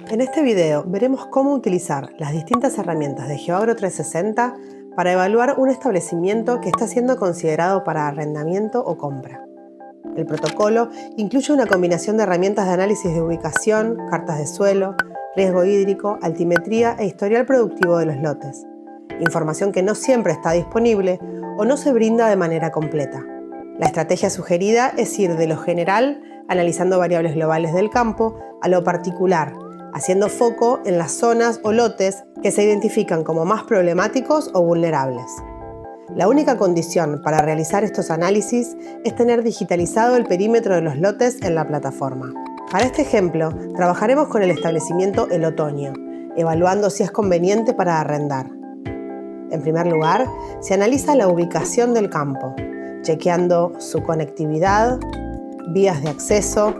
En este video veremos cómo utilizar las distintas herramientas de GeoAgro 360 para evaluar un establecimiento que está siendo considerado para arrendamiento o compra. El protocolo incluye una combinación de herramientas de análisis de ubicación, cartas de suelo, riesgo hídrico, altimetría e historial productivo de los lotes. Información que no siempre está disponible o no se brinda de manera completa. La estrategia sugerida es ir de lo general, analizando variables globales del campo, a lo particular, haciendo foco en las zonas o lotes que se identifican como más problemáticos o vulnerables. La única condición para realizar estos análisis es tener digitalizado el perímetro de los lotes en la plataforma. Para este ejemplo, trabajaremos con el establecimiento El Otoño, evaluando si es conveniente para arrendar. En primer lugar, se analiza la ubicación del campo, chequeando su conectividad, vías de acceso,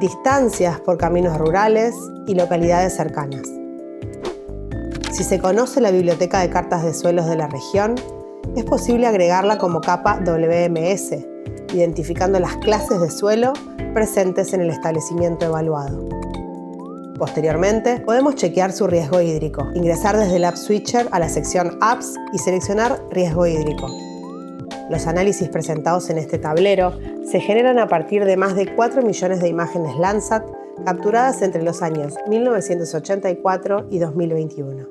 distancias por caminos rurales y localidades cercanas. Si se conoce la biblioteca de cartas de suelos de la región, es posible agregarla como capa WMS, identificando las clases de suelo presentes en el establecimiento evaluado. Posteriormente, podemos chequear su riesgo hídrico, ingresar desde el App Switcher a la sección Apps y seleccionar Riesgo hídrico. Los análisis presentados en este tablero se generan a partir de más de 4 millones de imágenes Landsat capturadas entre los años 1984 y 2021.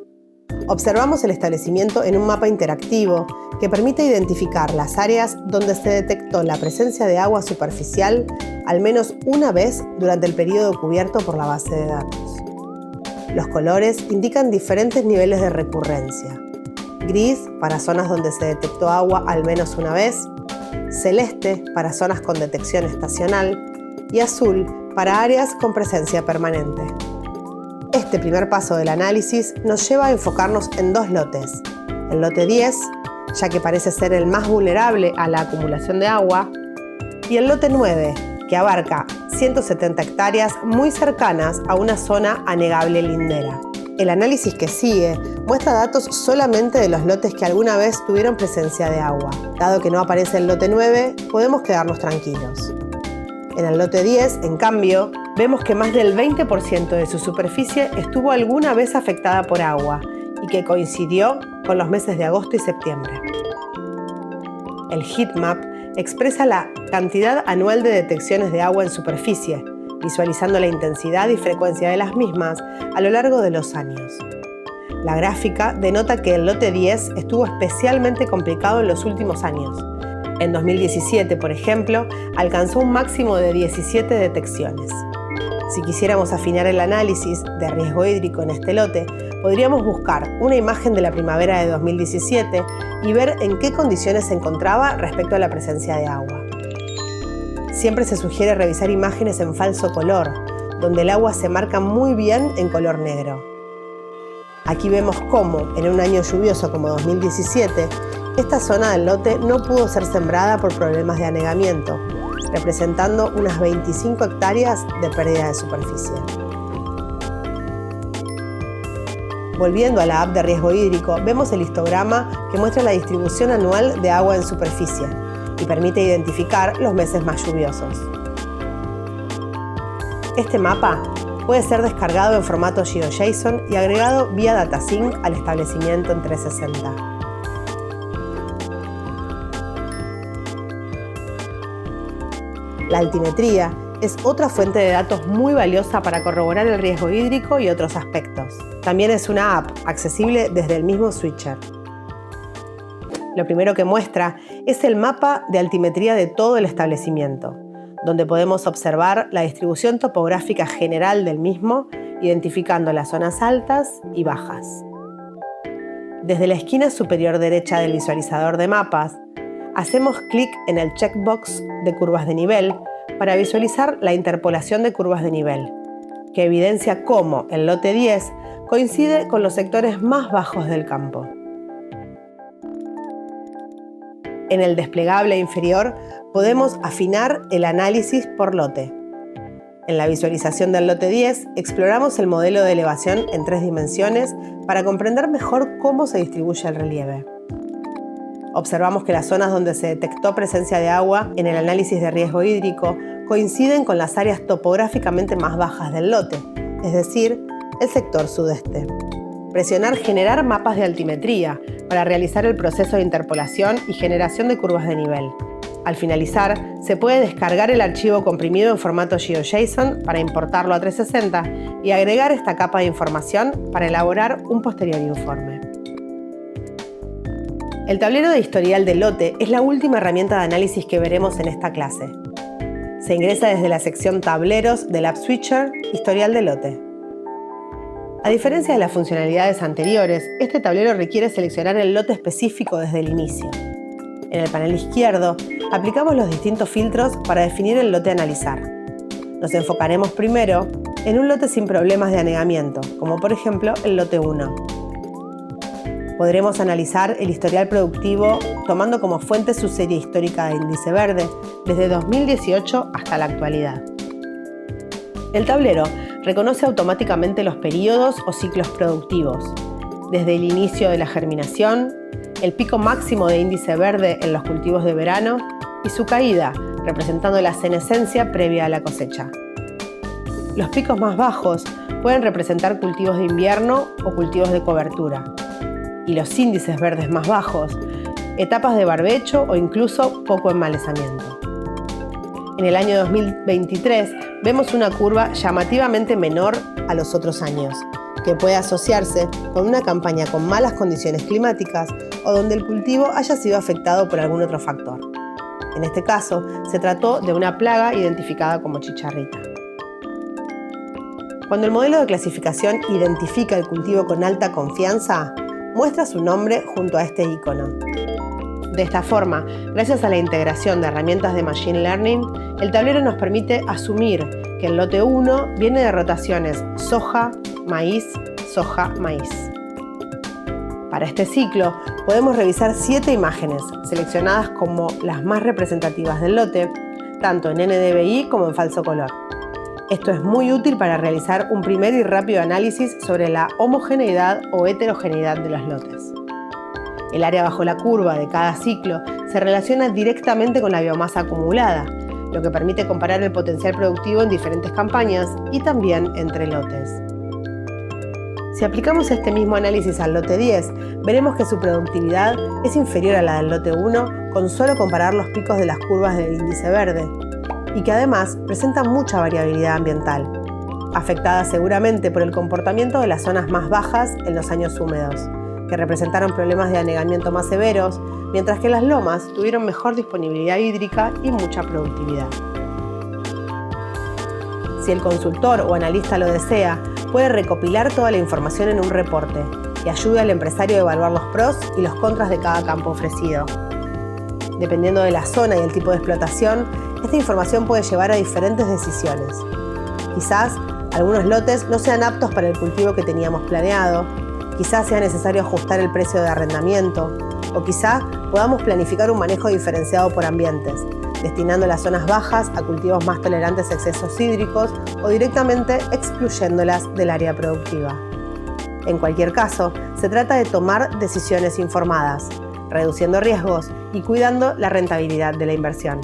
Observamos el establecimiento en un mapa interactivo que permite identificar las áreas donde se detectó la presencia de agua superficial al menos una vez durante el periodo cubierto por la base de datos. Los colores indican diferentes niveles de recurrencia. Gris para zonas donde se detectó agua al menos una vez, celeste para zonas con detección estacional y azul para áreas con presencia permanente. Este primer paso del análisis nos lleva a enfocarnos en dos lotes. El lote 10, ya que parece ser el más vulnerable a la acumulación de agua, y el lote 9, que abarca 170 hectáreas muy cercanas a una zona anegable lindera. El análisis que sigue muestra datos solamente de los lotes que alguna vez tuvieron presencia de agua. Dado que no aparece el lote 9, podemos quedarnos tranquilos. En el lote 10, en cambio, vemos que más del 20% de su superficie estuvo alguna vez afectada por agua y que coincidió con los meses de agosto y septiembre. El heatmap expresa la cantidad anual de detecciones de agua en superficie, visualizando la intensidad y frecuencia de las mismas a lo largo de los años. La gráfica denota que el lote 10 estuvo especialmente complicado en los últimos años. En 2017, por ejemplo, alcanzó un máximo de 17 detecciones. Si quisiéramos afinar el análisis de riesgo hídrico en este lote, podríamos buscar una imagen de la primavera de 2017 y ver en qué condiciones se encontraba respecto a la presencia de agua. Siempre se sugiere revisar imágenes en falso color, donde el agua se marca muy bien en color negro. Aquí vemos cómo, en un año lluvioso como 2017, esta zona del lote no pudo ser sembrada por problemas de anegamiento, representando unas 25 hectáreas de pérdida de superficie. Volviendo a la app de riesgo hídrico, vemos el histograma que muestra la distribución anual de agua en superficie y permite identificar los meses más lluviosos. Este mapa puede ser descargado en formato GeoJSON y agregado vía DataSync al establecimiento en 360. La altimetría es otra fuente de datos muy valiosa para corroborar el riesgo hídrico y otros aspectos. También es una app accesible desde el mismo switcher. Lo primero que muestra es el mapa de altimetría de todo el establecimiento, donde podemos observar la distribución topográfica general del mismo, identificando las zonas altas y bajas. Desde la esquina superior derecha del visualizador de mapas, hacemos clic en el checkbox de curvas de nivel para visualizar la interpolación de curvas de nivel, que evidencia cómo el lote 10 coincide con los sectores más bajos del campo. En el desplegable inferior podemos afinar el análisis por lote. En la visualización del lote 10 exploramos el modelo de elevación en 3 dimensiones para comprender mejor cómo se distribuye el relieve. Observamos que las zonas donde se detectó presencia de agua en el análisis de riesgo hídrico coinciden con las áreas topográficamente más bajas del lote, es decir, el sector sudeste. Presionar generar mapas de altimetría para realizar el proceso de interpolación y generación de curvas de nivel. Al finalizar, se puede descargar el archivo comprimido en formato GeoJSON para importarlo a 360 y agregar esta capa de información para elaborar un posterior informe. El tablero de historial de lote es la última herramienta de análisis que veremos en esta clase. Se ingresa desde la sección Tableros del App Switcher, Historial de lote. A diferencia de las funcionalidades anteriores, este tablero requiere seleccionar el lote específico desde el inicio. En el panel izquierdo, aplicamos los distintos filtros para definir el lote a analizar. Nos enfocaremos primero en un lote sin problemas de anegamiento, como por ejemplo el lote 1. Podremos analizar el historial productivo tomando como fuente su serie histórica de índice verde desde 2018 hasta la actualidad. El tablero reconoce automáticamente los periodos o ciclos productivos, desde el inicio de la germinación, el pico máximo de índice verde en los cultivos de verano y su caída, representando la senescencia previa a la cosecha. Los picos más bajos pueden representar cultivos de invierno o cultivos de cobertura, y los índices verdes más bajos, etapas de barbecho o incluso poco emmalezamiento. En el año 2023 vemos una curva llamativamente menor a los otros años, que puede asociarse con una campaña con malas condiciones climáticas o donde el cultivo haya sido afectado por algún otro factor. En este caso, se trató de una plaga identificada como chicharrita. Cuando el modelo de clasificación identifica el cultivo con alta confianza, muestra su nombre junto a este icono. De esta forma, gracias a la integración de herramientas de Machine Learning, el tablero nos permite asumir que el lote 1 viene de rotaciones soja, maíz, Para este ciclo, podemos revisar 7 imágenes, seleccionadas como las más representativas del lote, tanto en NDVI como en falso color. Esto es muy útil para realizar un primer y rápido análisis sobre la homogeneidad o heterogeneidad de los lotes. El área bajo la curva de cada ciclo se relaciona directamente con la biomasa acumulada, lo que permite comparar el potencial productivo en diferentes campañas y también entre lotes. Si aplicamos este mismo análisis al lote 10, veremos que su productividad es inferior a la del lote 1 con solo comparar los picos de las curvas del índice verde, y que además presenta mucha variabilidad ambiental, afectada seguramente por el comportamiento de las zonas más bajas en los años húmedos, que representaron problemas de anegamiento más severos, mientras que las lomas tuvieron mejor disponibilidad hídrica y mucha productividad. Si el consultor o analista lo desea, puede recopilar toda la información en un reporte y ayuda al empresario a evaluar los pros y los contras de cada campo ofrecido. Dependiendo de la zona y el tipo de explotación, esta información puede llevar a diferentes decisiones. Quizás algunos lotes no sean aptos para el cultivo que teníamos planeado, quizás sea necesario ajustar el precio de arrendamiento, o quizá podamos planificar un manejo diferenciado por ambientes, destinando las zonas bajas a cultivos más tolerantes a excesos hídricos o directamente excluyéndolas del área productiva. En cualquier caso, se trata de tomar decisiones informadas, reduciendo riesgos y cuidando la rentabilidad de la inversión.